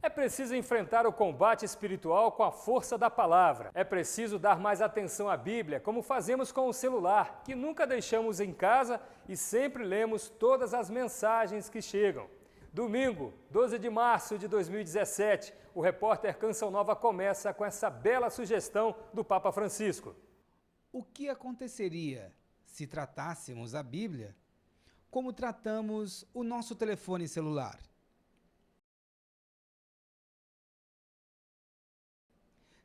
É preciso enfrentar o combate espiritual com a força da palavra. É preciso dar mais atenção à Bíblia, como fazemos com o celular, que nunca deixamos em casa e sempre lemos todas as mensagens que chegam. Domingo, 12 de março de 2017, o repórter Canção Nova começa com essa bela sugestão do Papa Francisco. O que aconteceria se tratássemos a Bíblia como tratamos o nosso telefone celular?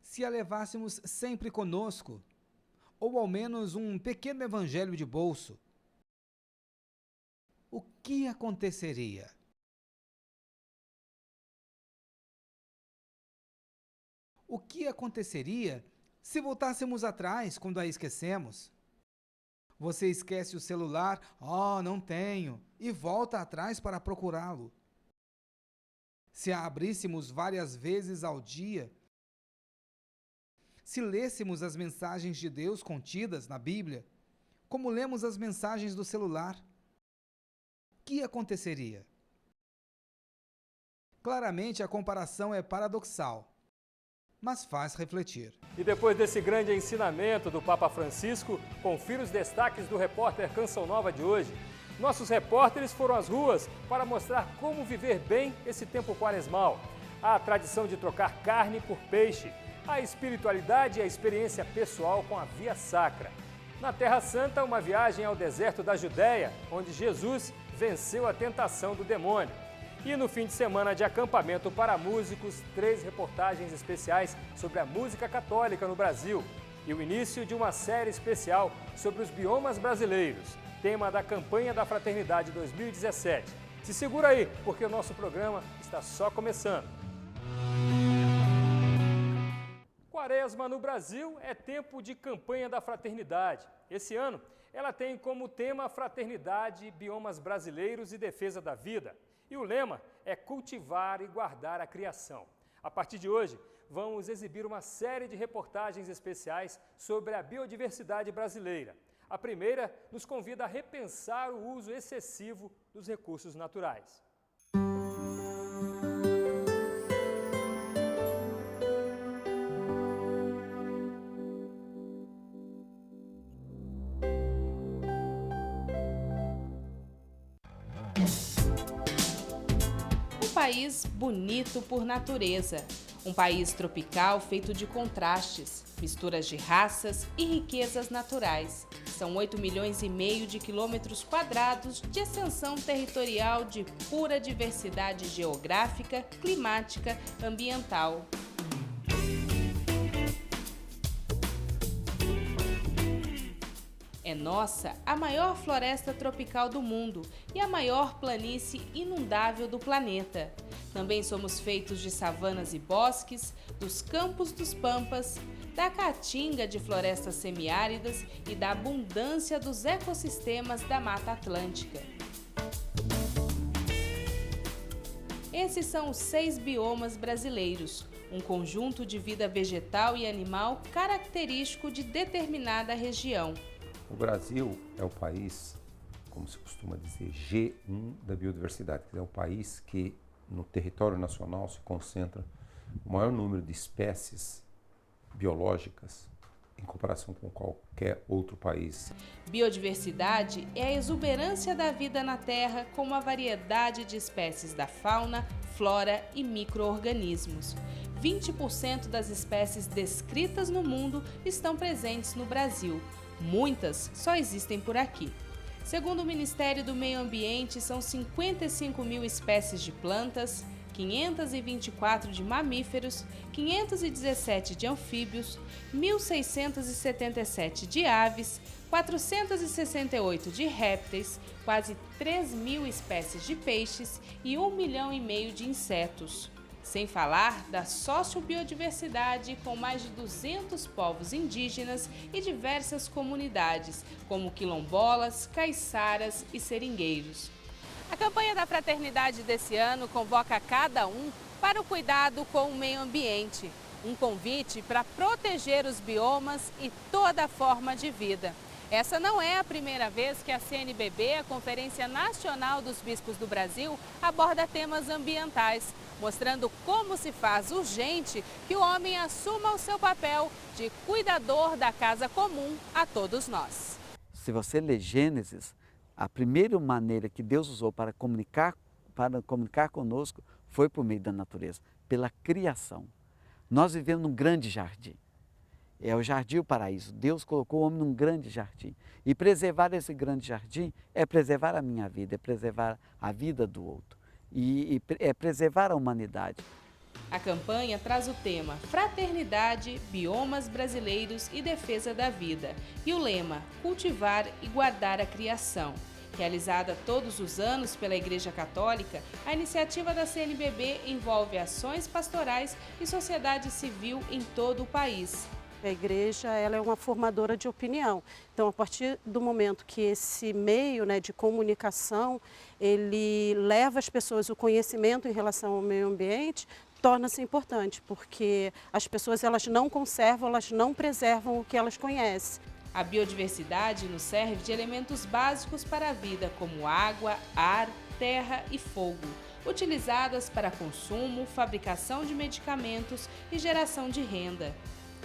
Se a levássemos sempre conosco, ou ao menos um pequeno evangelho de bolso, o que aconteceria? O que aconteceria se voltássemos atrás quando a esquecemos? Você esquece o celular, não tenho, e volta atrás para procurá-lo. Se a abríssemos várias vezes ao dia, se lêssemos as mensagens de Deus contidas na Bíblia, como lemos as mensagens do celular, o que aconteceria? Claramente a comparação é paradoxal, mas faz refletir. E depois desse grande ensinamento do Papa Francisco, confira os destaques do repórter Canção Nova de hoje. Nossos repórteres foram às ruas para mostrar como viver bem esse tempo quaresmal. A tradição de trocar carne por peixe, a espiritualidade e a experiência pessoal com a Via Sacra. Na Terra Santa, uma viagem ao deserto da Judéia, onde Jesus venceu a tentação do demônio. E no fim de semana de acampamento para músicos, 3 reportagens especiais sobre a música católica no Brasil. E o início de uma série especial sobre os biomas brasileiros, tema da campanha da Fraternidade 2017. Se segura aí, porque o nosso programa está só começando. Quaresma no Brasil é tempo de campanha da Fraternidade. Esse ano, ela tem como tema Fraternidade, Biomas Brasileiros e Defesa da Vida. E o lema é cultivar e guardar a criação. A partir de hoje, vamos exibir uma série de reportagens especiais sobre a biodiversidade brasileira. A primeira nos convida a repensar o uso excessivo dos recursos naturais. Um país bonito por natureza, um país tropical feito de contrastes, misturas de raças e riquezas naturais. São 8,5 milhões de quilômetros quadrados de extensão territorial de pura diversidade geográfica, climática, ambiental. É nossa a maior floresta tropical do mundo e a maior planície inundável do planeta. Também somos feitos de savanas e bosques, dos campos dos pampas, da caatinga de florestas semiáridas e da abundância dos ecossistemas da Mata Atlântica. Esses são os 6 biomas brasileiros, um conjunto de vida vegetal e animal característico de determinada região. O Brasil é o país, como se costuma dizer, G1 da biodiversidade. É o país que no território nacional se concentra o maior número de espécies biológicas em comparação com qualquer outro país. Biodiversidade é a exuberância da vida na Terra com uma variedade de espécies da fauna, flora e micro-organismos. 20% das espécies descritas no mundo estão presentes no Brasil. Muitas só existem por aqui. Segundo o Ministério do Meio Ambiente, são 55 mil espécies de plantas, 524 de mamíferos, 517 de anfíbios, 1.677 de aves, 468 de répteis, quase 3.000 espécies de peixes e 1,5 milhão de insetos. Sem falar da sociobiodiversidade com mais de 200 povos indígenas e diversas comunidades, como quilombolas, caiçaras e seringueiros. A campanha da Fraternidade desse ano convoca cada um para o cuidado com o meio ambiente. Um convite para proteger os biomas e toda forma de vida. Essa não é a primeira vez que a CNBB, a Conferência Nacional dos Bispos do Brasil, aborda temas ambientais, mostrando como se faz urgente que o homem assuma o seu papel de cuidador da casa comum a todos nós. Se você ler Gênesis, a primeira maneira que Deus usou para comunicar conosco foi por meio da natureza, pela criação. Nós vivemos num grande jardim. É o jardim o paraíso. Deus colocou o homem num grande jardim. E preservar esse grande jardim é preservar a minha vida, é preservar a vida do outro. E é preservar a humanidade. A campanha traz o tema Fraternidade, Biomas Brasileiros e Defesa da Vida. E o lema Cultivar e Guardar a Criação. Realizada todos os anos pela Igreja Católica, a iniciativa da CNBB envolve ações pastorais e sociedade civil em todo o país. A igreja ela é uma formadora de opinião. Então, a partir do momento que esse meio, né, de comunicação, ele leva às pessoas o conhecimento em relação ao meio ambiente, torna-se importante, porque as pessoas elas não conservam, elas não preservam o que elas conhecem. A biodiversidade nos serve de elementos básicos para a vida, como água, ar, terra e fogo, utilizadas para consumo, fabricação de medicamentos e geração de renda.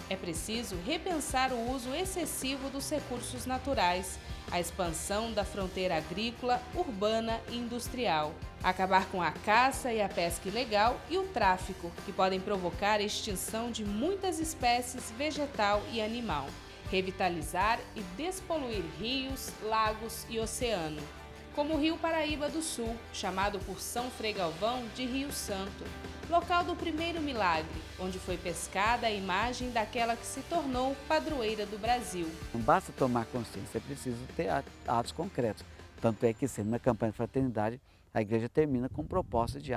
É preciso repensar o uso excessivo dos recursos naturais, a expansão da fronteira agrícola, urbana e industrial, acabar com a caça e a pesca ilegal e o tráfico, que podem provocar a extinção de muitas espécies vegetal e animal, revitalizar e despoluir rios, lagos e oceano, como o Rio Paraíba do Sul, chamado por São Frei Galvão de Rio Santo, local do primeiro milagre, onde foi pescada a imagem daquela que se tornou padroeira do Brasil. Não basta tomar consciência, é preciso ter atos concretos. Tanto é que, sendo na campanha de fraternidade, a igreja termina com proposta de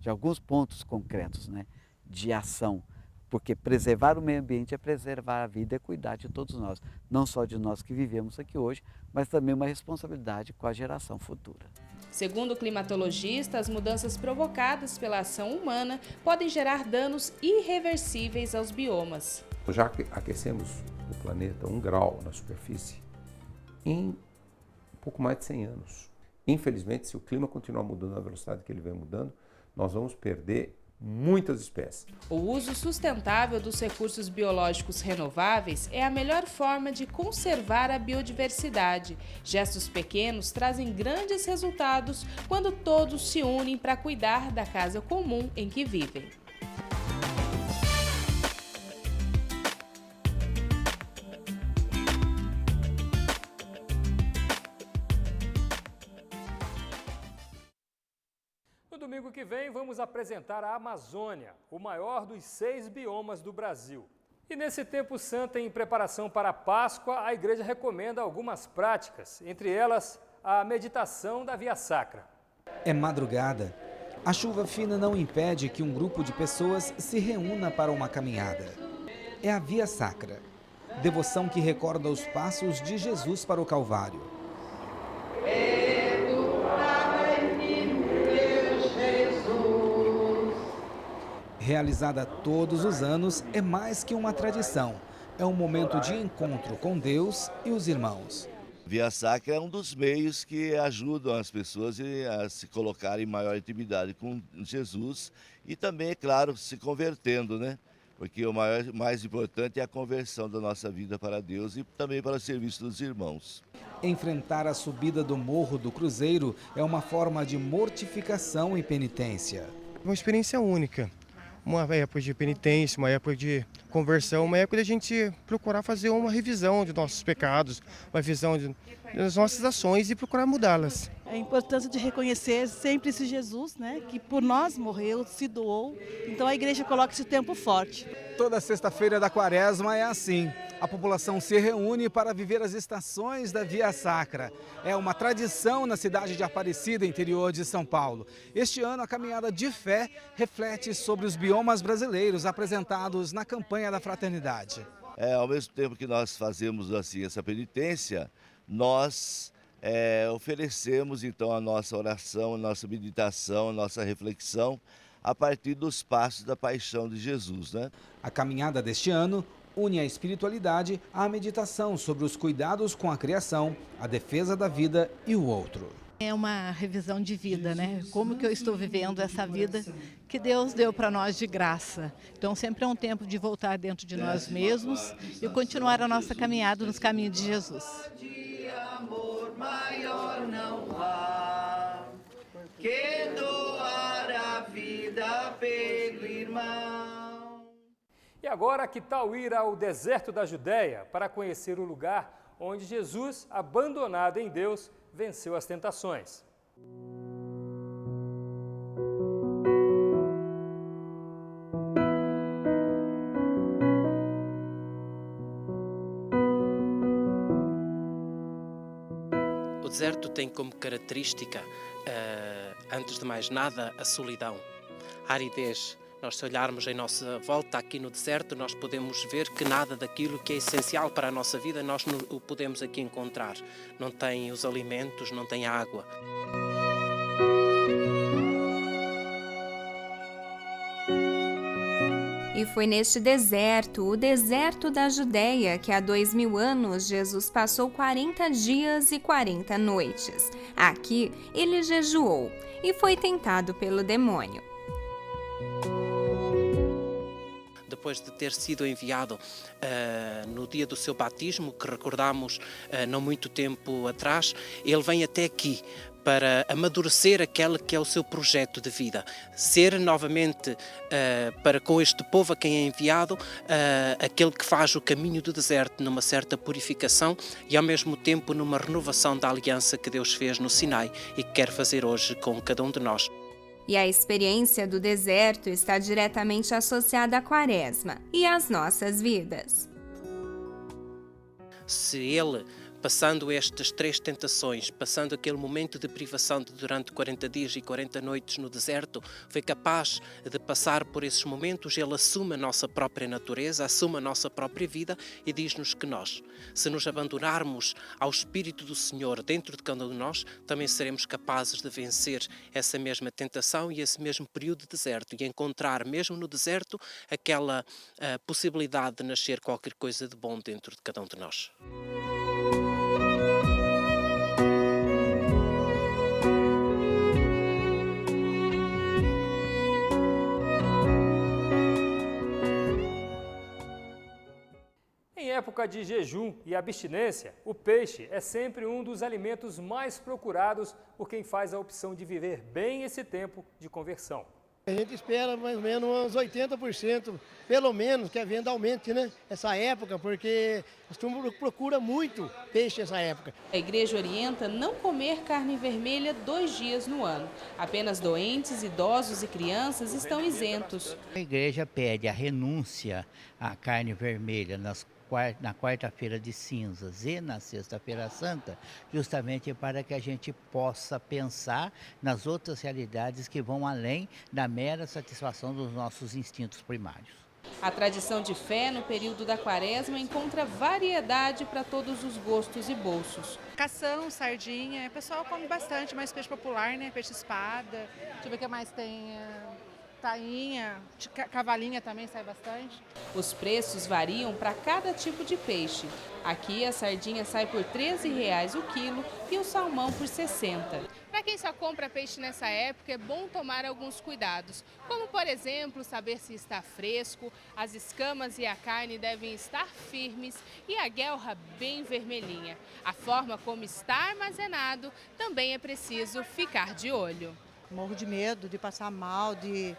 alguns pontos concretos, né, de ação. Porque preservar o meio ambiente é preservar a vida, é cuidar de todos nós. Não só de nós que vivemos aqui hoje, mas também uma responsabilidade com a geração futura. Segundo o climatologista, as mudanças provocadas pela ação humana podem gerar danos irreversíveis aos biomas. Já aquecemos o planeta 1 grau na superfície em um pouco mais de 100 anos. Infelizmente, se o clima continuar mudando na velocidade que ele vem mudando, nós vamos perder muitas espécies. O uso sustentável dos recursos biológicos renováveis é a melhor forma de conservar a biodiversidade. Gestos pequenos trazem grandes resultados quando todos se unem para cuidar da casa comum em que vivem. No domingo que vem, vamos apresentar a Amazônia, o maior dos 6 biomas do Brasil. E nesse tempo santo, em preparação para a Páscoa, a igreja recomenda algumas práticas, entre elas a meditação da Via Sacra. É madrugada. A chuva fina não impede que um grupo de pessoas se reúna para uma caminhada. É a Via Sacra, devoção que recorda os passos de Jesus para o Calvário. Realizada todos os anos, é mais que uma tradição. É um momento de encontro com Deus e os irmãos. Via Sacra é um dos meios que ajudam as pessoas a se colocarem em maior intimidade com Jesus e também, é claro, se convertendo, né? Porque o mais importante é a conversão da nossa vida para Deus e também para o serviço dos irmãos. Enfrentar a subida do Morro do Cruzeiro é uma forma de mortificação e penitência. Uma experiência única. Uma época de penitência, uma época de conversão, uma época de a gente procurar fazer uma revisão de nossos pecados, uma revisão das nossas ações e procurar mudá-las. A importância de reconhecer sempre esse Jesus, né, que por nós morreu, se doou. Então a igreja coloca esse tempo forte. Toda sexta-feira da Quaresma é assim. A população se reúne para viver as estações da Via Sacra. É uma tradição na cidade de Aparecida, interior de São Paulo. Este ano, a caminhada de fé reflete sobre os biomas brasileiros apresentados na campanha da fraternidade. Ao mesmo tempo que nós fazemos assim essa penitência, nós oferecemos então a nossa oração, a nossa meditação, a nossa reflexão a partir dos passos da paixão de Jesus, né? A caminhada deste ano une a espiritualidade à meditação sobre os cuidados com a criação, a defesa da vida e o outro. É uma revisão de vida, né? Como que eu estou vivendo essa vida que Deus deu para nós de graça. Então sempre é um tempo de voltar dentro de nós mesmos e continuar a nossa caminhada nos caminhos de Jesus. De amor maior não há que doar a vida pelo irmão. E agora, que tal ir ao deserto da Judéia para conhecer o lugar onde Jesus, abandonado em Deus, venceu as tentações? O deserto tem como característica, antes de mais nada, a solidão, a aridez. Nós, se olharmos em nossa volta aqui no deserto, nós podemos ver que nada daquilo que é essencial para a nossa vida nós não o podemos aqui encontrar. Não tem os alimentos, não tem água. E foi neste deserto, o deserto da Judéia, que há 2000 anos Jesus passou 40 dias e 40 noites. Aqui ele jejuou e foi tentado pelo demônio. Depois de ter sido enviado no dia do seu batismo, que recordamos não muito tempo atrás, ele vem até aqui para amadurecer aquele que é o seu projeto de vida, ser novamente para com este povo a quem é enviado aquele que faz o caminho do deserto numa certa purificação e ao mesmo tempo numa renovação da aliança que Deus fez no Sinai e que quer fazer hoje com cada um de nós. E a experiência do deserto está diretamente associada à Quaresma e às nossas vidas. Se ele, passando estas 3 tentações, passando aquele momento de privação de durante 40 dias e 40 noites no deserto, foi capaz de passar por esses momentos, ele assume a nossa própria natureza, assume a nossa própria vida e diz-nos que nós, se nos abandonarmos ao Espírito do Senhor dentro de cada um de nós, também seremos capazes de vencer essa mesma tentação e esse mesmo período de deserto e encontrar mesmo no deserto aquela possibilidade de nascer qualquer coisa de bom dentro de cada um de nós. Em época de jejum e abstinência, o peixe é sempre um dos alimentos mais procurados por quem faz a opção de viver bem esse tempo de conversão. A gente espera mais ou menos uns 80%, pelo menos, que a venda aumente, né? Essa época, porque o costume procura muito peixe nessa época. A igreja orienta não comer carne vermelha 2 dias no ano. Apenas doentes, idosos e crianças estão isentos. A igreja pede a renúncia à carne vermelha na quarta-feira de cinzas e na sexta-feira santa, justamente para que a gente possa pensar nas outras realidades que vão além da mera satisfação dos nossos instintos primários. A tradição de fé no período da Quaresma encontra variedade para todos os gostos e bolsos. Cação, sardinha, o pessoal come bastante, mais peixe popular, né? Peixe espada, deixa eu ver o que mais tem... tainha, cavalinha também sai bastante. Os preços variam para cada tipo de peixe. Aqui a sardinha sai por R$ 13,00 o quilo e o salmão por R$ 60. Para quem só compra peixe nessa época, é bom tomar alguns cuidados, como por exemplo, saber se está fresco, as escamas e a carne devem estar firmes e a guelra bem vermelhinha. A forma como está armazenado também é preciso ficar de olho. Morro de medo de passar mal, de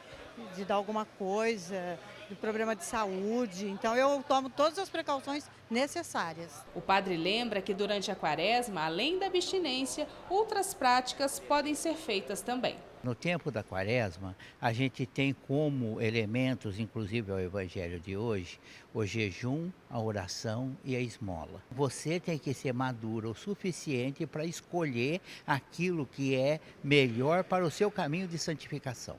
dar alguma coisa, de problema de saúde. Então eu tomo todas as precauções necessárias. O padre lembra que durante a Quaresma, além da abstinência, outras práticas podem ser feitas também. No tempo da Quaresma, a gente tem como elementos, inclusive ao Evangelho de hoje, o jejum, a oração e a esmola. Você tem que ser maduro o suficiente para escolher aquilo que é melhor para o seu caminho de santificação.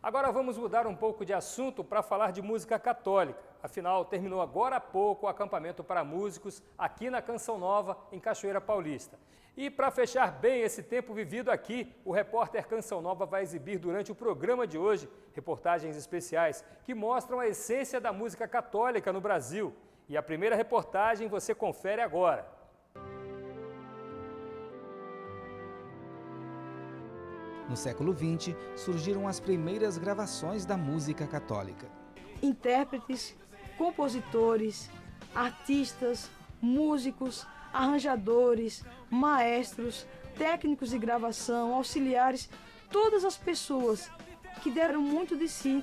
Agora vamos mudar um pouco de assunto para falar de música católica. Afinal, terminou agora há pouco o acampamento para músicos aqui na Canção Nova, em Cachoeira Paulista. E para fechar bem esse tempo vivido aqui, o repórter Canção Nova vai exibir durante o programa de hoje reportagens especiais que mostram a essência da música católica no Brasil. E a primeira reportagem você confere agora. No século XX, surgiram as primeiras gravações da música católica. Intérpretes, compositores, artistas, músicos, arranjadores, maestros, técnicos de gravação, auxiliares, todas as pessoas que deram muito de si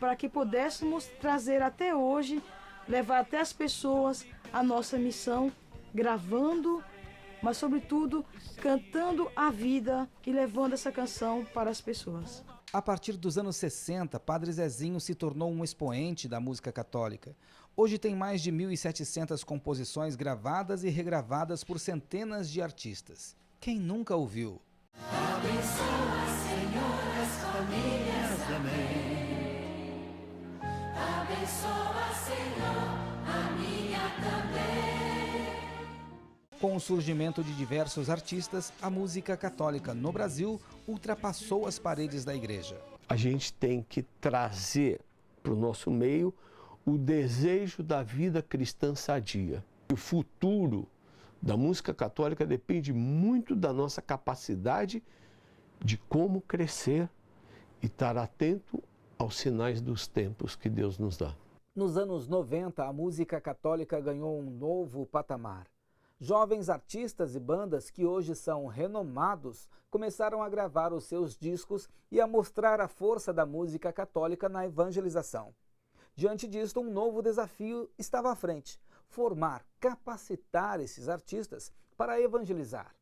para que pudéssemos trazer até hoje, levar até as pessoas a nossa missão, gravando, mas sobretudo cantando a vida e levando essa canção para as pessoas. A partir dos anos 60, Padre Zezinho se tornou um expoente da música católica. Hoje tem mais de 1.700 composições gravadas e regravadas por centenas de artistas. Quem nunca ouviu? Abençoa, Senhor, as famílias, amém. Abençoa, Senhor, a minha também. Com o surgimento de diversos artistas, a música católica no Brasil ultrapassou as paredes da igreja. A gente tem que trazer para o nosso meio o desejo da vida cristã sadia. O futuro da música católica depende muito da nossa capacidade de como crescer e estar atento aos sinais dos tempos que Deus nos dá. Nos anos 90, a música católica ganhou um novo patamar. Jovens artistas e bandas que hoje são renomados começaram a gravar os seus discos e a mostrar a força da música católica na evangelização. Diante disto, um novo desafio estava à frente: formar, capacitar esses artistas para evangelizar.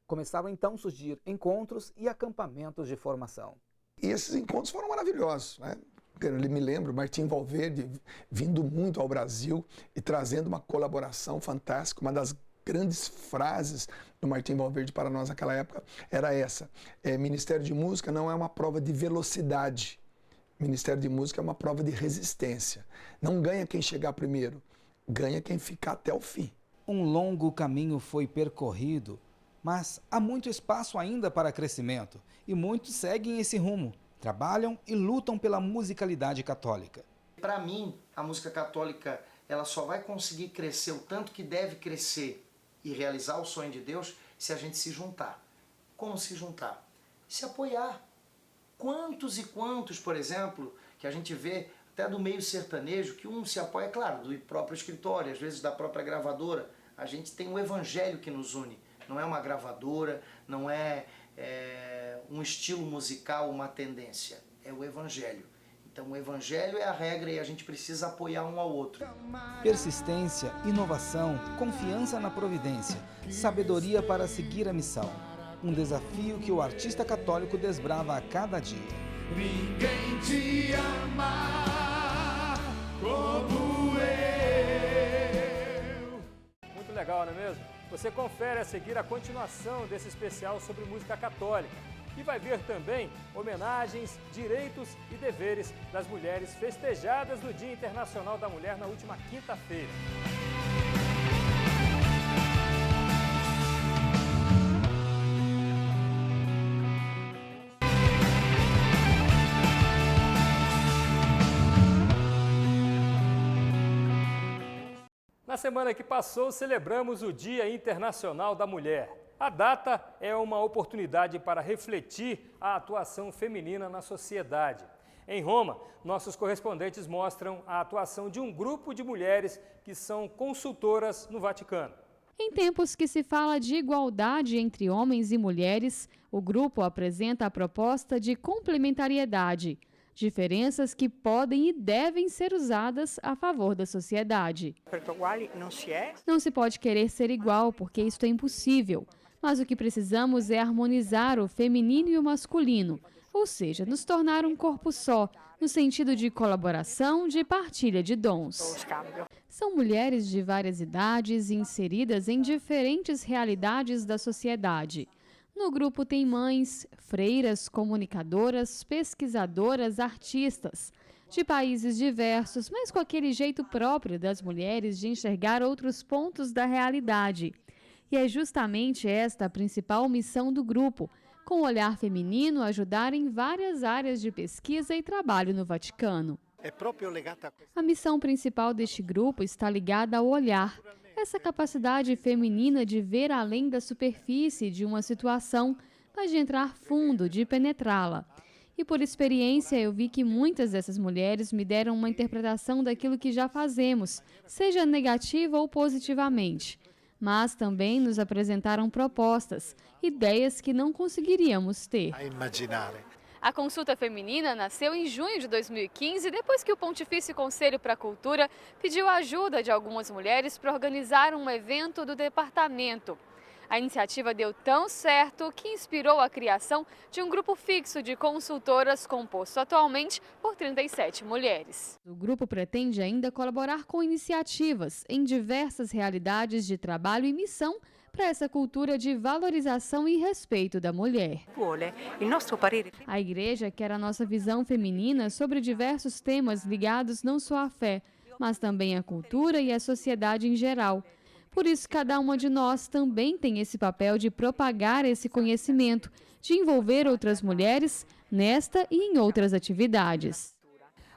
Começaram então a surgir encontros e acampamentos de formação. E esses encontros foram maravilhosos, né? Eu me lembro, Martim Valverde vindo muito ao Brasil e trazendo uma colaboração fantástica. Uma das grandes frases do Martim Valverde para nós naquela época era essa: Ministério de Música não é uma prova de velocidade. Ministério de Música é uma prova de resistência. Não ganha quem chegar primeiro, ganha quem ficar até o fim. Um longo caminho foi percorrido, mas há muito espaço ainda para crescimento e muitos seguem esse rumo, trabalham e lutam pela musicalidade católica. Para mim, a música católica ela só vai conseguir crescer o tanto que deve crescer e realizar o sonho de Deus se a gente se juntar. Como se juntar? Se apoiar. Quantos e quantos, por exemplo, que a gente vê até do meio sertanejo, que um se apoia, claro, do próprio escritório, às vezes da própria gravadora. A gente tem um evangelho que nos une. Não é uma gravadora, não é um estilo musical, uma tendência. É o evangelho. Então o evangelho é a regra e a gente precisa apoiar um ao outro. Persistência, inovação, confiança na providência, sabedoria para seguir a missão. Um desafio que o artista católico desbrava a cada dia. Ninguém te ama como eu. Muito legal, não é mesmo? Você confere a seguir a continuação desse especial sobre música católica. E vai ver também homenagens, direitos e deveres das mulheres festejadas no Dia Internacional da Mulher na última quinta-feira. Na semana que passou, celebramos o Dia Internacional da Mulher. A data é uma oportunidade para refletir a atuação feminina na sociedade. Em Roma, nossos correspondentes mostram a atuação de um grupo de mulheres que são consultoras no Vaticano. Em tempos que se fala de igualdade entre homens e mulheres, o grupo apresenta a proposta de complementariedade, diferenças que podem e devem ser usadas a favor da sociedade. Não se pode querer ser igual, porque isso é impossível. Mas o que precisamos é harmonizar o feminino e o masculino, ou seja, nos tornar um corpo só, no sentido de colaboração, de partilha de dons. São mulheres de várias idades inseridas em diferentes realidades da sociedade. No grupo tem mães, freiras, comunicadoras, pesquisadoras, artistas, de países diversos, mas com aquele jeito próprio das mulheres de enxergar outros pontos da realidade. E é justamente esta a principal missão do grupo, com o olhar feminino ajudar em várias áreas de pesquisa e trabalho no Vaticano. A missão principal deste grupo está ligada ao olhar, essa capacidade feminina de ver além da superfície de uma situação, mas de entrar fundo, de penetrá-la. E por experiência eu vi que muitas dessas mulheres me deram uma interpretação daquilo que já fazemos, seja negativa ou positivamente. Mas também nos apresentaram propostas, ideias que não conseguiríamos ter. A consulta feminina nasceu em junho de 2015, depois que o Pontifício Conselho para a Cultura pediu a ajuda de algumas mulheres para organizar um evento do departamento. A iniciativa deu tão certo que inspirou a criação de um grupo fixo de consultoras composto atualmente por 37 mulheres. O grupo pretende ainda colaborar com iniciativas em diversas realidades de trabalho e missão para essa cultura de valorização e respeito da mulher. A Igreja quer a nossa visão feminina sobre diversos temas ligados não só à fé, mas também à cultura e à sociedade em geral. Por isso, cada uma de nós também tem esse papel de propagar esse conhecimento, de envolver outras mulheres nesta e em outras atividades.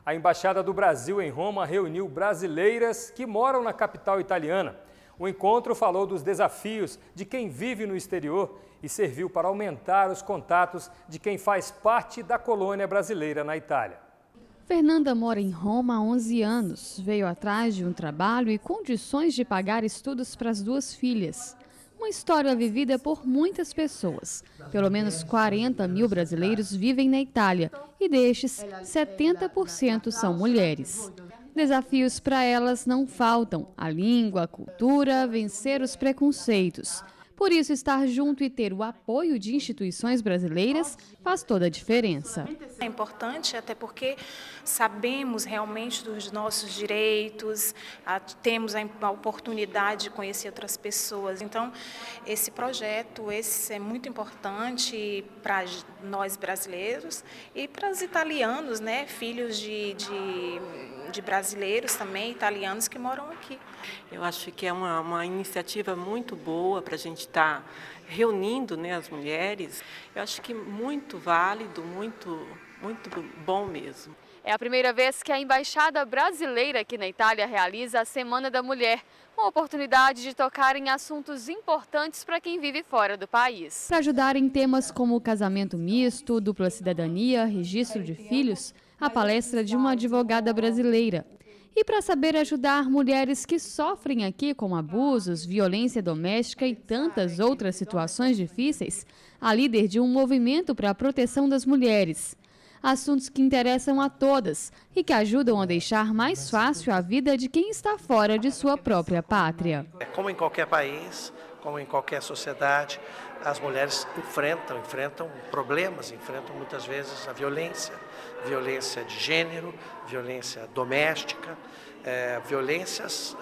A Embaixada do Brasil em Roma reuniu brasileiras que moram na capital italiana. O encontro falou dos desafios de quem vive no exterior e serviu para aumentar os contatos de quem faz parte da colônia brasileira na Itália. Fernanda mora em Roma há 11 anos. Veio atrás de um trabalho e condições de pagar estudos para as 2 filhas. Uma história vivida por muitas pessoas. Pelo menos 40 mil brasileiros vivem na Itália e destes, 70% são mulheres. Desafios para elas não faltam: a língua, a cultura, vencer os preconceitos. Por isso, estar junto e ter o apoio de instituições brasileiras faz toda a diferença. É importante até porque sabemos realmente dos nossos direitos, temos a oportunidade de conhecer outras pessoas. Então, esse projeto é muito importante para nós brasileiros e para os italianos, né, filhos de brasileiros também, italianos que moram aqui. Eu acho que é uma iniciativa muito boa para a gente estar reunindo, né, as mulheres. Eu acho que muito válido, muito bom mesmo. É a primeira vez que a Embaixada Brasileira aqui na Itália realiza a Semana da Mulher, uma oportunidade de tocar em assuntos importantes para quem vive fora do país. Para ajudar em temas como casamento misto, dupla cidadania, registro de filhos, a palestra de uma advogada brasileira. E para saber ajudar mulheres que sofrem aqui com abusos, violência doméstica e tantas outras situações difíceis, a líder de um movimento para a proteção das mulheres. Assuntos que interessam a todas e que ajudam a deixar mais fácil a vida de quem está fora de sua própria pátria. Como em qualquer país, como em qualquer sociedade, as mulheres enfrentam problemas, enfrentam muitas vezes a violência de gênero, violência doméstica, violências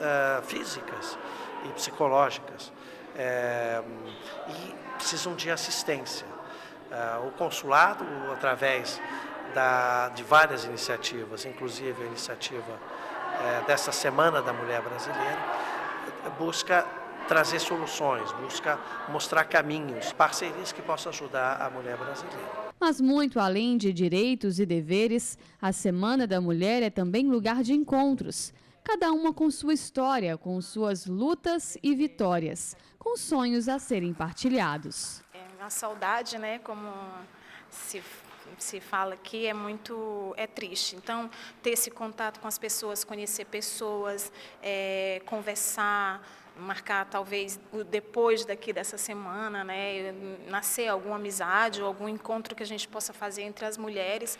físicas e psicológicas, e precisam de assistência. O consulado, através de várias iniciativas, inclusive a iniciativa dessa Semana da Mulher Brasileira, busca trazer soluções, busca mostrar caminhos, parcerias que possam ajudar a mulher brasileira. Mas muito além de direitos e deveres, a Semana da Mulher é também lugar de encontros. Cada uma com sua história, com suas lutas e vitórias, com sonhos a serem partilhados. A saudade, né, como se fala aqui, é triste. Então, ter esse contato com as pessoas, conhecer pessoas, conversar, marcar talvez depois dessa semana, né, nascer alguma amizade ou algum encontro que a gente possa fazer entre as mulheres,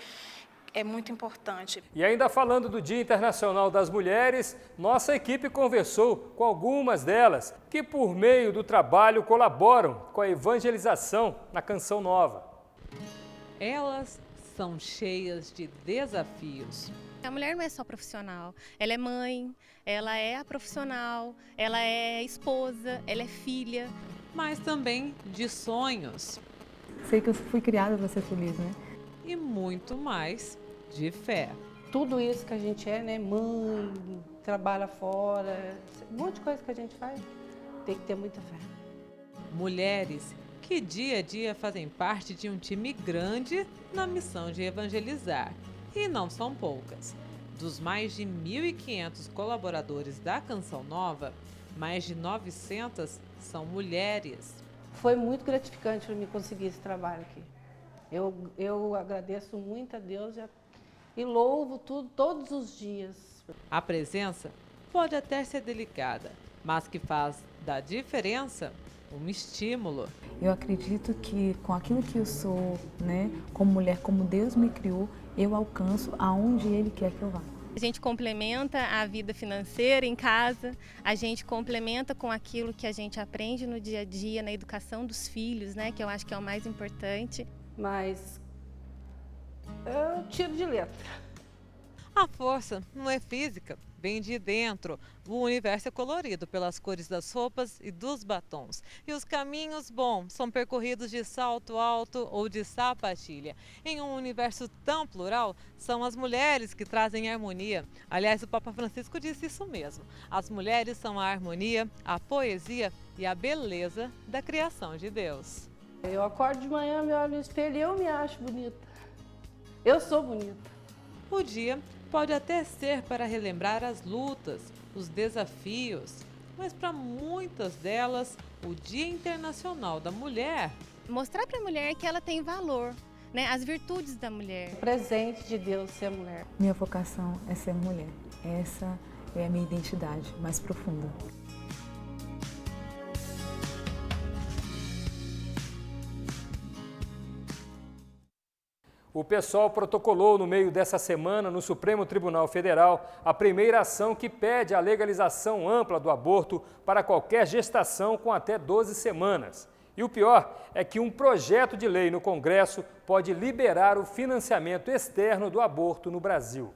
é muito importante. E ainda falando do Dia Internacional das Mulheres, nossa equipe conversou com algumas delas que, por meio do trabalho, colaboram com a evangelização na Canção Nova. Elas são cheias de desafios. A mulher não é só profissional, ela é mãe, ela é a profissional, ela é esposa, ela é filha. mas também de sonhos. Sei que eu fui criada para ser feliz, né? E muito mais de fé. Tudo isso que a gente é, né? Mãe, trabalha fora, um monte de coisa que a gente faz, tem que ter muita fé. Mulheres que dia a dia fazem parte de um time grande na missão de evangelizar. E não são poucas. Dos mais de 1.500 colaboradores da Canção Nova, mais de 900 são mulheres. Foi muito gratificante para mim conseguir esse trabalho aqui. Eu agradeço muito a Deus e louvo tudo todos os dias. A presença pode até ser delicada, mas que faz da diferença um estímulo. Eu acredito que com aquilo que eu sou, né, como mulher, como Deus me criou, eu alcanço aonde Ele quer que eu vá. A gente complementa a vida financeira em casa, a gente complementa com aquilo que a gente aprende no dia a dia, na educação dos filhos, né, que eu acho que é o mais importante. Mas eu tiro de letra. A força não é física, vem de dentro. O universo é colorido pelas cores das roupas e dos batons. E os caminhos, são percorridos de salto alto ou de sapatilha. Em um universo tão plural, são as mulheres que trazem harmonia. Aliás, o Papa Francisco disse isso mesmo. As mulheres são a harmonia, a poesia e a beleza da criação de Deus. Eu acordo de manhã, me olho no espelho e eu me acho bonita. Eu sou bonita. O dia pode até ser para relembrar as lutas, os desafios, mas para muitas delas, o Dia Internacional da Mulher. Mostrar para a mulher que ela tem valor, né? As virtudes da mulher. O presente de Deus ser mulher. Minha vocação é ser mulher. Essa é a minha identidade mais profunda. O PSOL protocolou no meio dessa semana no Supremo Tribunal Federal a primeira ação que pede a legalização ampla do aborto para qualquer gestação com até 12 semanas. E o pior é que um projeto de lei no Congresso pode liberar o financiamento externo do aborto no Brasil.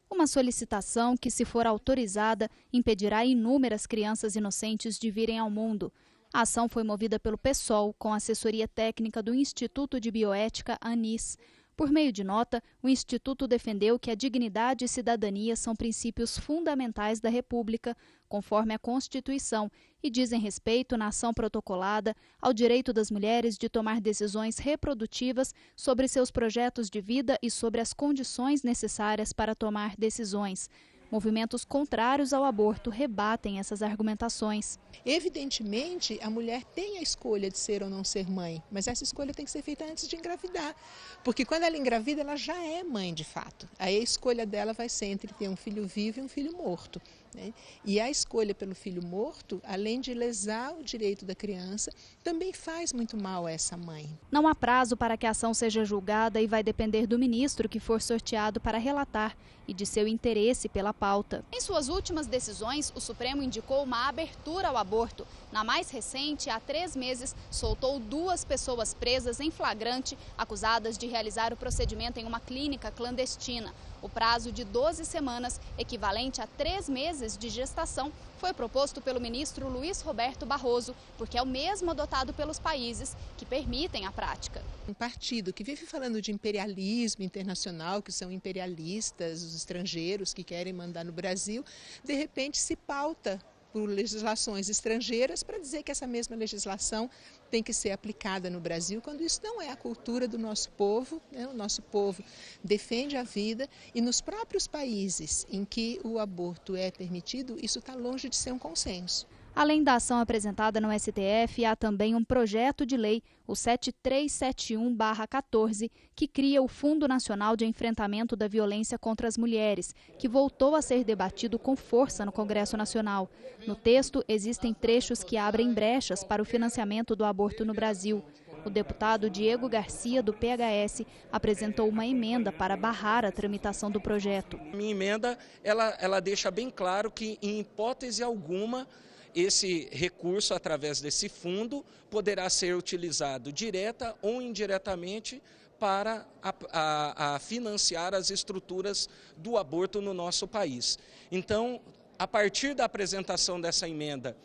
Uma solicitação que, se for autorizada, impedirá inúmeras crianças inocentes de virem ao mundo. A ação foi movida pelo PSOL com assessoria técnica do Instituto de Bioética ANIS. Por meio de nota, o Instituto defendeu que a dignidade e cidadania são princípios fundamentais da República, conforme a Constituição, e dizem respeito na ação protocolada ao direito das mulheres de tomar decisões reprodutivas sobre seus projetos de vida e sobre as condições necessárias para tomar decisões. Movimentos contrários ao aborto rebatem essas argumentações. Evidentemente, a mulher tem a escolha de ser ou não ser mãe, mas essa escolha tem que ser feita antes de engravidar, porque quando ela engravida, ela já é mãe de fato. Aí a escolha dela vai ser entre ter um filho vivo e um filho morto, né? E a escolha pelo filho morto, além de lesar o direito da criança, também faz muito mal a essa mãe. Não há prazo para que a ação seja julgada e vai depender do ministro que for sorteado para relatar e de seu interesse pela pauta. Em suas últimas decisões, o Supremo indicou uma abertura ao aborto. Na mais recente, há 3 meses, soltou 2 pessoas presas em flagrante, acusadas de realizar o procedimento em uma clínica clandestina. O prazo de 12 semanas, equivalente a 3 meses de gestação, foi proposto pelo ministro Luiz Roberto Barroso, porque é o mesmo adotado pelos países que permitem a prática. Um partido que vive falando de imperialismo internacional, que são imperialistas, os estrangeiros que querem mandar no Brasil, de repente se pauta por legislações estrangeiras para dizer que essa mesma legislação tem que ser aplicada no Brasil, quando isso não é a cultura do nosso povo, né? O nosso povo defende a vida e nos próprios países em que o aborto é permitido, isso está longe de ser um consenso. Além da ação apresentada no STF, há também um projeto de lei, o 7371/14, que cria o Fundo Nacional de Enfrentamento da Violência contra as Mulheres, que voltou a ser debatido com força no Congresso Nacional. No texto, existem trechos que abrem brechas para o financiamento do aborto no Brasil. O deputado Diego Garcia, do PHS, apresentou uma emenda para barrar a tramitação do projeto. Minha emenda, ela deixa bem claro que, em hipótese alguma, esse recurso, através desse fundo, poderá ser utilizado direta ou indiretamente para a financiar as estruturas do aborto no nosso país. Então, a partir da apresentação dessa emenda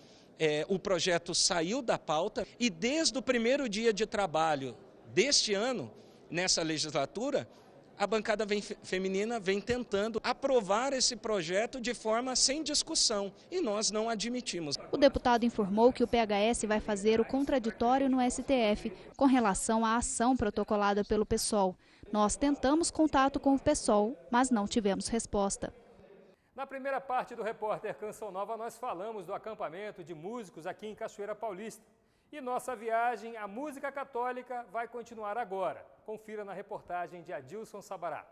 o projeto saiu da pauta e desde o primeiro dia de trabalho deste ano, nessa legislatura, a bancada feminina vem tentando aprovar esse projeto de forma sem discussão e nós não admitimos. O deputado informou que o PHS vai fazer o contraditório no STF com relação à ação protocolada pelo PSOL. Nós tentamos contato com o PSOL, mas não tivemos resposta. Na primeira parte do Repórter Canção Nova, nós falamos do acampamento de músicos aqui em Cachoeira Paulista. E nossa viagem à música católica vai continuar agora. Confira na reportagem de Adilson Sabará.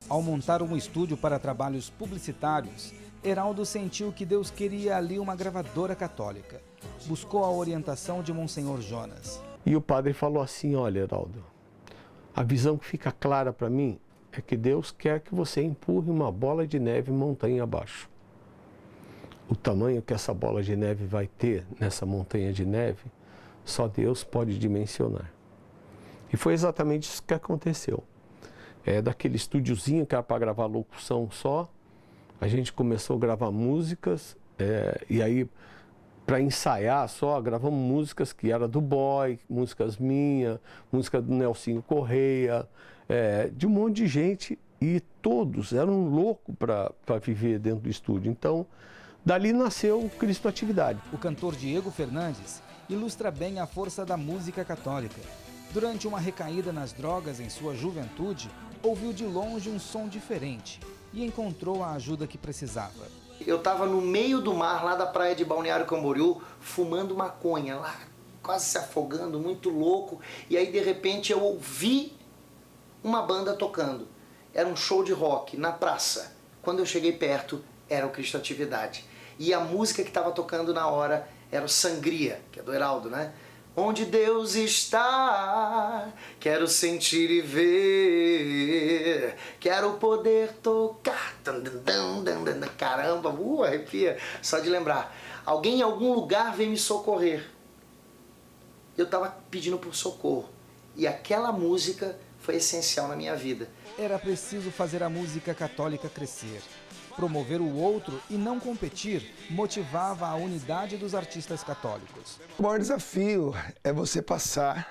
Ao montar um estúdio para trabalhos publicitários, Heraldo sentiu que Deus queria ali uma gravadora católica. Buscou a orientação de Monsenhor Jonas. E o padre falou assim: olha, Heraldo, a visão que fica clara para mim é que Deus quer que você empurre uma bola de neve montanha abaixo. O tamanho que essa bola de neve vai ter nessa montanha de neve, só Deus pode dimensionar. E foi exatamente isso que aconteceu. Daquele estúdiozinho que era para gravar locução só, a gente começou a gravar músicas, e aí, para ensaiar só, gravamos músicas que eram do Boy, músicas minhas, música do Nelsinho Correia, de um monte de gente, e todos eram loucos para viver dentro do estúdio. Então, dali nasceu o Cristo Atividade. O cantor Diego Fernandes ilustra bem a força da música católica. Durante uma recaída nas drogas em sua juventude, ouviu de longe um som diferente e encontrou a ajuda que precisava. Eu estava no meio do mar, lá da praia de Balneário Camboriú, fumando maconha, lá quase se afogando, muito louco. E aí, de repente, eu ouvi uma banda tocando. Era um show de rock na praça. Quando eu cheguei perto, era o Cristo Atividade. E a música que estava tocando na hora era o Sangria, que é do Heraldo, né? Onde Deus está, quero sentir e ver, quero poder tocar. Caramba, arrepia, só de lembrar. Alguém em algum lugar veio me socorrer. Eu estava pedindo por socorro. E aquela música foi essencial na minha vida. Era preciso fazer a música católica crescer. Promover o outro e não competir motivava a unidade dos artistas católicos. O maior desafio é você passar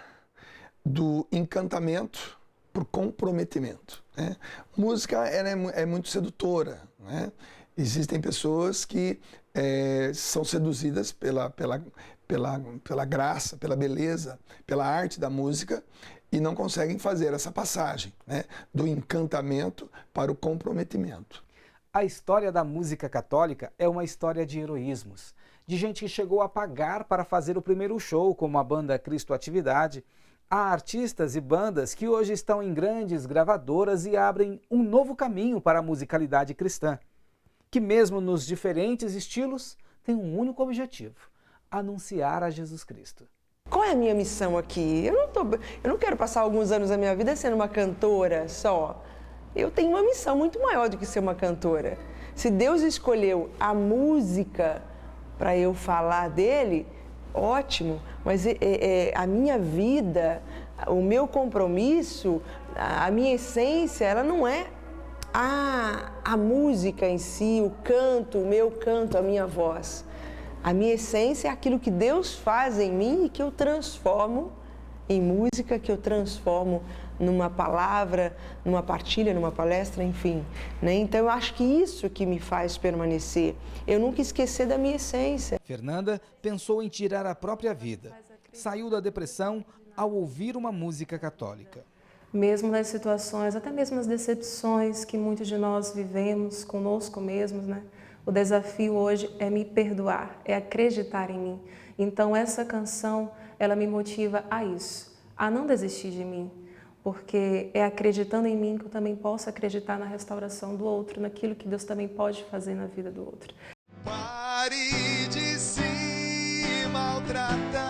do encantamento para o comprometimento, né? Música é muito sedutora, né? Existem pessoas que são seduzidas pela graça, pela beleza, pela arte da música e não conseguem fazer essa passagem, né? Do encantamento para o comprometimento. A história da música católica é uma história de heroísmos, de gente que chegou a pagar para fazer o primeiro show, como a banda Cristo Atividade. Há artistas e bandas que hoje estão em grandes gravadoras e abrem um novo caminho para a musicalidade cristã, que mesmo nos diferentes estilos tem um único objetivo: anunciar a Jesus Cristo. Qual é a minha missão aqui? Eu não quero passar alguns anos da minha vida sendo uma cantora só. Eu tenho uma missão muito maior do que ser uma cantora. Se Deus escolheu a música para eu falar dele, ótimo, mas a minha vida, o meu compromisso, a minha essência, ela não é a música em si, o canto, o meu canto, a minha voz. A minha essência é aquilo que Deus faz em mim e que eu transformo em música, que eu transformo numa palavra, numa partilha, numa palestra, enfim, né? Então eu acho que isso que me faz permanecer. Eu nunca esquecer da minha essência. Fernanda pensou em tirar a própria vida. Saiu da depressão ao ouvir uma música católica. Mesmo nas situações, até mesmo nas decepções que muitos de nós vivemos conosco mesmos, né? O desafio hoje é me perdoar, é acreditar em mim. Então essa canção, ela me motiva a isso, a não desistir de mim. Porque é acreditando em mim que eu também posso acreditar na restauração do outro, naquilo que Deus também pode fazer na vida do outro. Pare de se maltratar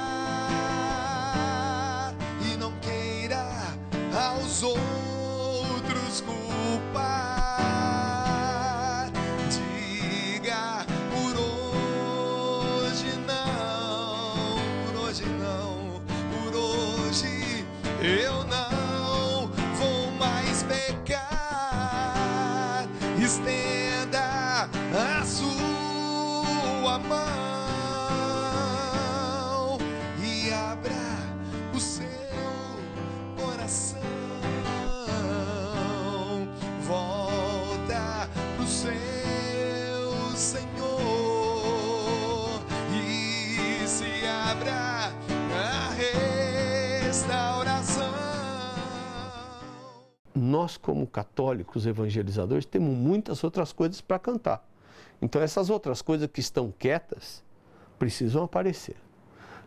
e não queira aos outros culpar. Diga por hoje não, por hoje não, por hoje eu não. Estenda a sua mão nós, como católicos evangelizadores, temos muitas outras coisas para cantar. Então, essas outras coisas que estão quietas precisam aparecer.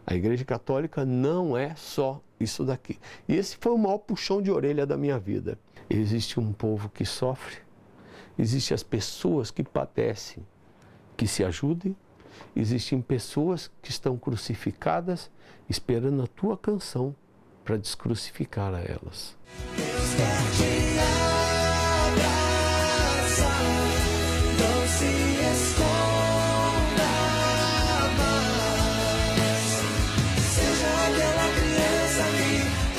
A Igreja Católica não é só isso daqui. E esse foi o maior puxão de orelha da minha vida. Existe um povo que sofre, existem as pessoas que padecem, que se ajudem, existem pessoas que estão crucificadas esperando a tua canção para descrucificar a elas. Deus quer te abraçar, não se esconda mais. Seja aquela criança que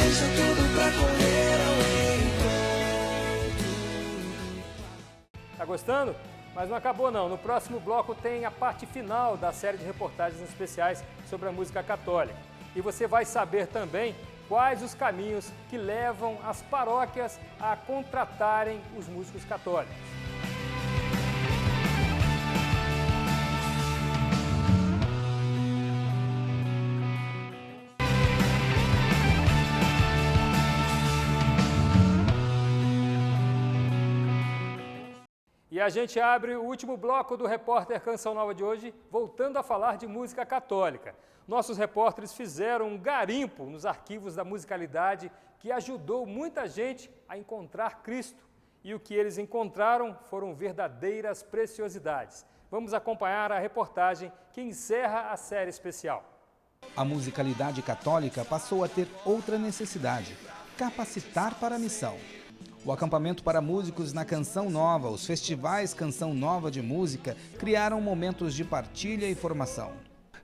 deixa tudo pra correr ao encontro. Tá gostando? Mas não acabou não. No próximo bloco tem a parte final da série de reportagens especiais sobre a música católica. E você vai saber também quais os caminhos que levam as paróquias a contratarem os músicos católicos. E a gente abre o último bloco do Repórter Canção Nova de hoje, voltando a falar de música católica. Nossos repórteres fizeram um garimpo nos arquivos da musicalidade que ajudou muita gente a encontrar Cristo. E o que eles encontraram foram verdadeiras preciosidades. Vamos acompanhar a reportagem que encerra a série especial. A musicalidade católica passou a ter outra necessidade: capacitar para a missão. O acampamento para músicos na Canção Nova, os festivais Canção Nova de Música, criaram momentos de partilha e formação.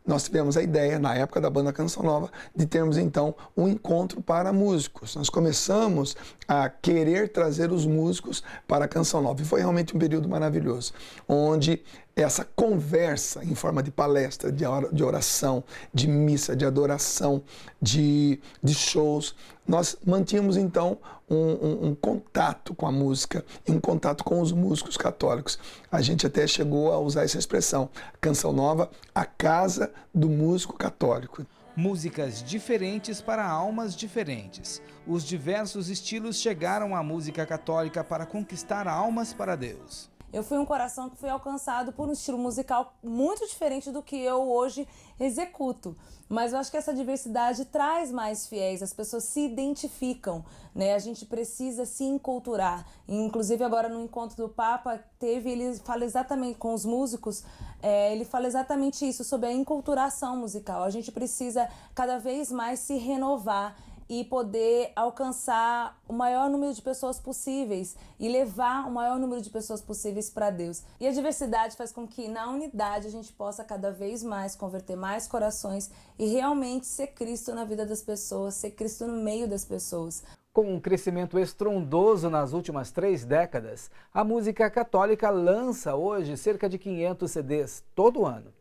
Nós tivemos a ideia, na época da banda Canção Nova, de termos então um encontro para músicos. Nós começamos a querer trazer os músicos para a Canção Nova. E foi realmente um período maravilhoso, onde essa conversa em forma de palestra, de oração, de missa, de adoração, de shows, nós mantínhamos então um contato com a música e um contato com os músicos católicos. A gente até chegou a usar essa expressão, Canção Nova, a casa do músico católico. Músicas diferentes para almas diferentes. Os diversos estilos chegaram à música católica para conquistar almas para Deus. Eu fui um coração que foi alcançado por um estilo musical muito diferente do que eu hoje executo. Mas eu acho que essa diversidade traz mais fiéis, as pessoas se identificam, né? A gente precisa se enculturar. Inclusive agora no encontro do Papa, ele fala exatamente com os músicos, ele fala exatamente isso, sobre a enculturação musical. A gente precisa cada vez mais se renovar e poder alcançar o maior número de pessoas possíveis e levar o maior número de pessoas possíveis para Deus. E a diversidade faz com que na unidade a gente possa cada vez mais converter mais corações e realmente ser Cristo na vida das pessoas, ser Cristo no meio das pessoas. Com um crescimento estrondoso nas últimas 3 décadas, a música católica lança hoje cerca de 500 CDs todo ano.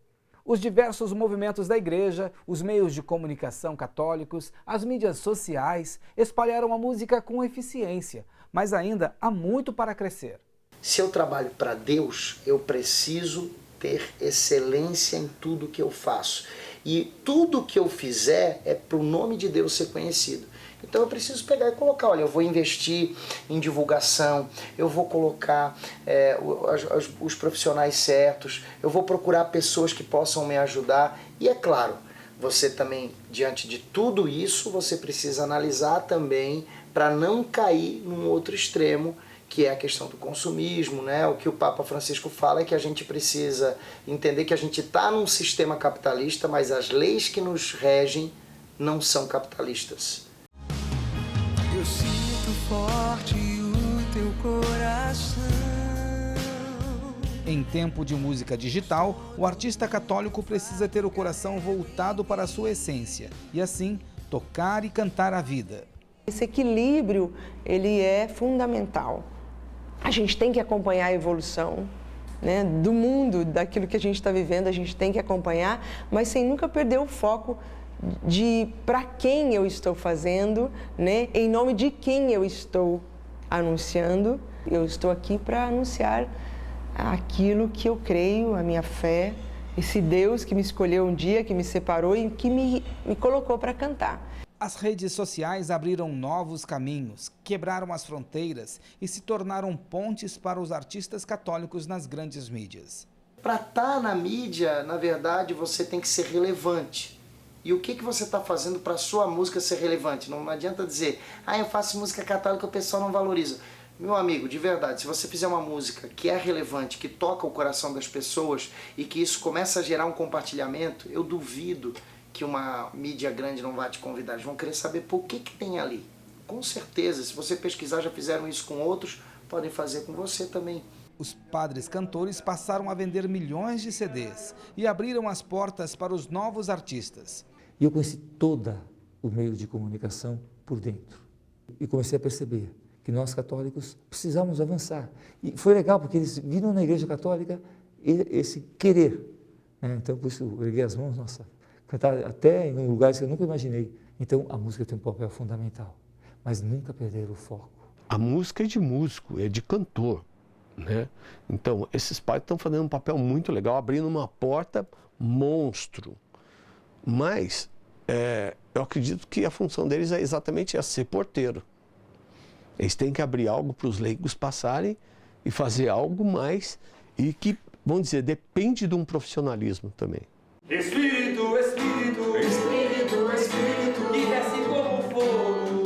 Os diversos movimentos da igreja, os meios de comunicação católicos, as mídias sociais espalharam a música com eficiência, mas ainda há muito para crescer. Se eu trabalho para Deus, eu preciso ter excelência em tudo que eu faço. E tudo que eu fizer é para o nome de Deus ser conhecido. Então eu preciso pegar e colocar, olha, eu vou investir em divulgação, eu vou colocar os profissionais certos, eu vou procurar pessoas que possam me ajudar. E é claro, você também, diante de tudo isso, você precisa analisar também para não cair num outro extremo, que é a questão do consumismo, né? O que o Papa Francisco fala é que a gente precisa entender que a gente está num sistema capitalista, mas as leis que nos regem não são capitalistas. Eu sinto forte o teu coração. Em tempo de música digital, o artista católico precisa ter o coração voltado para a sua essência e assim tocar e cantar a vida. Esse equilíbrio, ele é fundamental. A gente tem que acompanhar a evolução, né, do mundo, daquilo que a gente está vivendo, a gente tem que acompanhar, mas sem nunca perder o foco de para quem eu estou fazendo, né, em nome de quem eu estou anunciando. Eu estou aqui para anunciar aquilo que eu creio, a minha fé, esse Deus que me escolheu um dia, que me separou e que me colocou para cantar. As redes sociais abriram novos caminhos, quebraram as fronteiras e se tornaram pontes para os artistas católicos nas grandes mídias. Para estar na mídia, na verdade, você tem que ser relevante. E o que você está fazendo para a sua música ser relevante? Não adianta dizer, eu faço música católica, o pessoal não valoriza. Meu amigo, de verdade, se você fizer uma música que é relevante, que toca o coração das pessoas e que isso começa a gerar um compartilhamento, eu duvido que uma mídia grande não vai te convidar. Eles vão querer saber por que tem ali. Com certeza, se você pesquisar, já fizeram isso com outros, podem fazer com você também. Os padres cantores passaram a vender milhões de CDs e abriram as portas para os novos artistas. E eu conheci todo o meio de comunicação por dentro. E comecei a perceber que nós católicos precisávamos avançar. E foi legal, porque eles viram na Igreja Católica esse querer. Então, por isso, eu erguei as mãos, nossa, cantar até em lugares que eu nunca imaginei. Então, a música tem um papel fundamental, mas nunca perder o foco. A música é de músico, é de cantor, né? Então, esses pais estão fazendo um papel muito legal, abrindo uma porta monstro. Mas, eu acredito que a função deles é exatamente essa, ser porteiro. Eles têm que abrir algo para os leigos passarem e fazer algo mais e que, vamos dizer, depende de um profissionalismo também. Espírito, Espírito, Espírito, Espírito, que desce como fogo,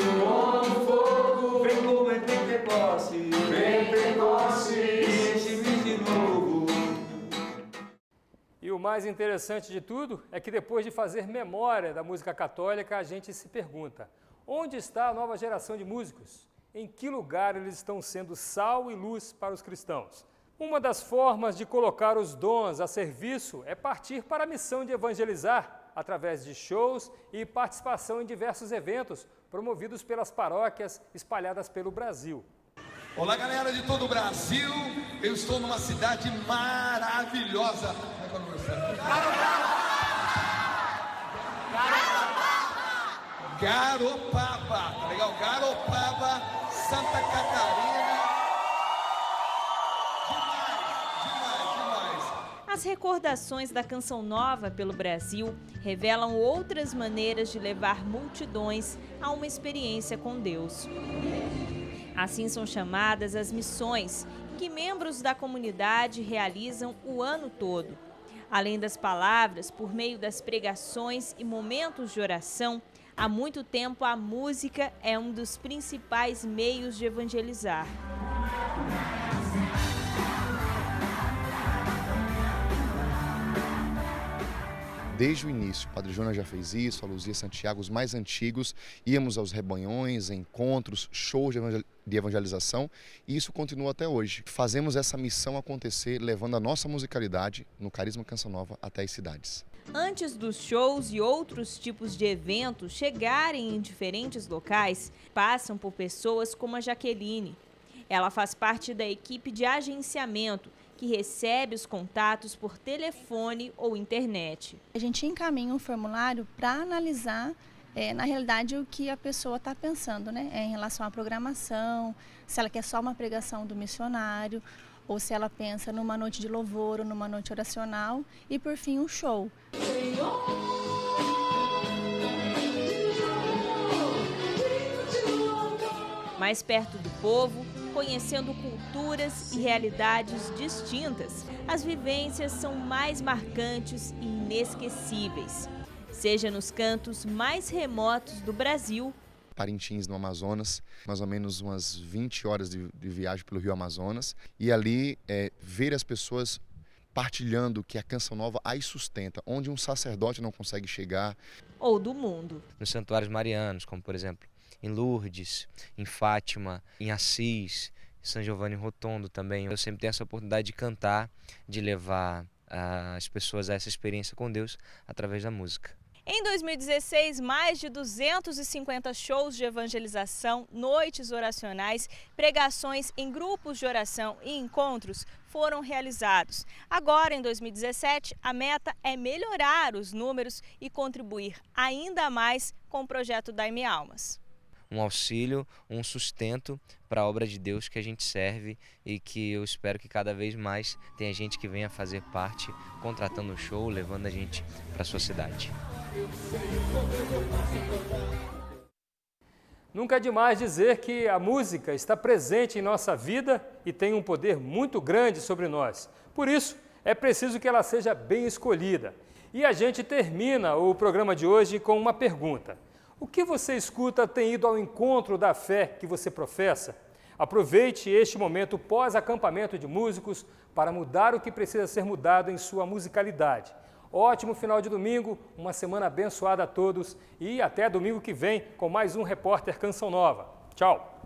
vem como em Pentecostes, e enche-me de novo. E o mais interessante de tudo é que depois de fazer memória da música católica, a gente se pergunta, onde está a nova geração de músicos? Em que lugar eles estão sendo sal e luz para os cristãos? Uma das formas de colocar os dons a serviço é partir para a missão de evangelizar, através de shows e participação em diversos eventos promovidos pelas paróquias espalhadas pelo Brasil. Olá, galera de todo o Brasil, eu estou numa cidade maravilhosa. Como é que é o nome? Garopaba, tá legal? Garopaba, Santa Catarina. Demais. As recordações da Canção Nova pelo Brasil revelam outras maneiras de levar multidões a uma experiência com Deus. Assim são chamadas as missões, que membros da comunidade realizam o ano todo. Além das palavras, por meio das pregações e momentos de oração, há muito tempo a música é um dos principais meios de evangelizar. Desde o início, o Padre Jonas já fez isso, a Luzia Santiago, os mais antigos, íamos aos rebanhões, encontros, shows de evangelização, e isso continua até hoje. Fazemos essa missão acontecer, levando a nossa musicalidade no Carisma Canção Nova até as cidades. Antes dos shows e outros tipos de eventos chegarem em diferentes locais, passam por pessoas como a Jaqueline. Ela faz parte da equipe de agenciamento, que recebe os contatos por telefone ou internet. A gente encaminha um formulário para analisar, na realidade, o que a pessoa está pensando, né? Em relação à programação, se ela quer só uma pregação do missionário, ou se ela pensa numa noite de louvor ou numa noite oracional e, por fim, um show. Mais perto do povo, conhecendo culturas e realidades distintas, as vivências são mais marcantes e inesquecíveis. Seja nos cantos mais remotos do Brasil, Parintins, no Amazonas, mais ou menos umas 20 horas de viagem pelo Rio Amazonas, e ali ver as pessoas partilhando que a Canção Nova as sustenta, onde um sacerdote não consegue chegar. Ou do mundo. Nos santuários marianos, como por exemplo, em Lourdes, em Fátima, em Assis, em São Giovanni Rotondo também. Eu sempre tenho essa oportunidade de cantar, de levar as pessoas a essa experiência com Deus através da música. Em 2016, mais de 250 shows de evangelização, noites oracionais, pregações em grupos de oração e encontros foram realizados. Agora, em 2017, a meta é melhorar os números e contribuir ainda mais com o projeto Dai-me Almas. Um auxílio, um sustento para a obra de Deus que a gente serve e que eu espero que cada vez mais tenha gente que venha fazer parte, contratando o show, levando a gente para a sua cidade. Nunca é demais dizer que a música está presente em nossa vida e tem um poder muito grande sobre nós. Por isso, é preciso que ela seja bem escolhida. E a gente termina o programa de hoje com uma pergunta. O que você escuta tem ido ao encontro da fé que você professa? Aproveite este momento pós-acampamento de músicos para mudar o que precisa ser mudado em sua musicalidade. Ótimo final de domingo, uma semana abençoada a todos e até domingo que vem com mais um Repórter Canção Nova. Tchau!